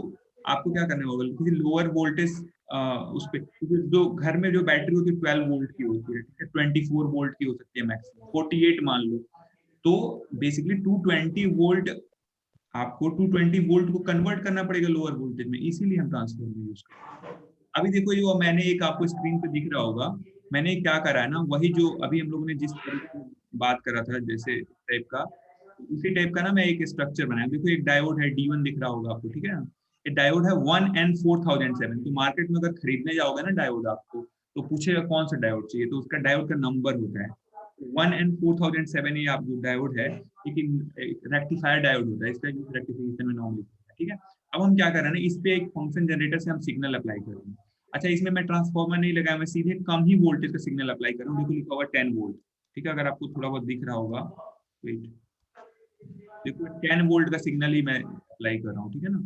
आपको क्या करना होगा, किसी लोअर वोल्टेज उस पे, क्योंकि जो घर में जो बैटरी होती है 12 वोल्ट की होती है, ठीक है, 24 वोल्ट की हो सकती है मैक्सिमम, 48 मान लो। तो बेसिकली 220 वोल्ट, आपको 220 वोल्ट को कन्वर्ट करना पड़ेगा लोअर वोल्टेज में, इसीलिए हम ट्रांसफार्मर यूज करते हैं। अभी देखो जो मैंने एक आपको स्क्रीन पे दिख रहा होगा, मैंने क्या करा है ना, वही जो अभी हम लोगों ने जिस तरीके से बात करा था जैसे टाइप का, उसी टाइप का ना मैं एक स्ट्रक्चर बनाया। देखो एक डायोड है D1 दिख रहा होगा आपको, ठीक है ना। ये डायोड है 1N4007। तो मार्केट में अगर खरीदने जाओगे ना डायोड आपको, तो पूछेगा कौन सा डायोड चाहिए, तो उसका डायोड का नंबर होता है 1N4007। ये आप जो डायोड है, लेकिन रेक्टिफायर डायोड होता है, इसका यूज रेक्टिफिकेशन में नॉर्मली होता है, ठीक है। अब हम क्या कर रहे हैं ना, इस पे एक फंक्शन जनरेटर से हम सिग्नल अप्लाई कर रहे हैं। अच्छा, इसमें मैं ट्रांसफार्मर नहीं लगाया, मैं सीधे कम ही वोल्टेज का सिग्नल अप्लाई कर रहा हूँ। देखो लिखा हुआ 10 वोल्ट, ठीक है, अगर आपको थोड़ा बहुत दिख रहा होगा, वेट, देखो 10 वोल्ट का सिग्नल ही मैं अप्लाई कर रहा हूँ, ठीक है ना।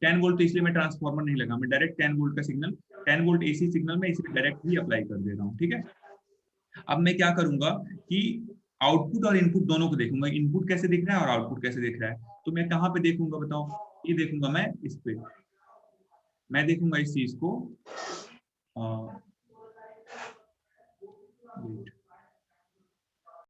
10 वोल्ट, तो इसलिए मैं ट्रांसफार्मर नहीं लगा, मैं डायरेक्ट 10 वोल्ट का सिग्नल, 10 वोल्ट एसी सिग्नल में इसलिए डायरेक्ट ही अप्लाई कर दे रहा हूँ, ठीक है। अब मैं क्या करूंगा कि आउटपुट और इनपुट दोनों को देखूंगा, इनपुट कैसे दिख रहा है और आउटपुट कैसे दिख रहा है। तो मैं कहाँ पे देखूंगा बताओ? ये देखूंगा मैं इस पे, मैं देखूंगा इस चीज को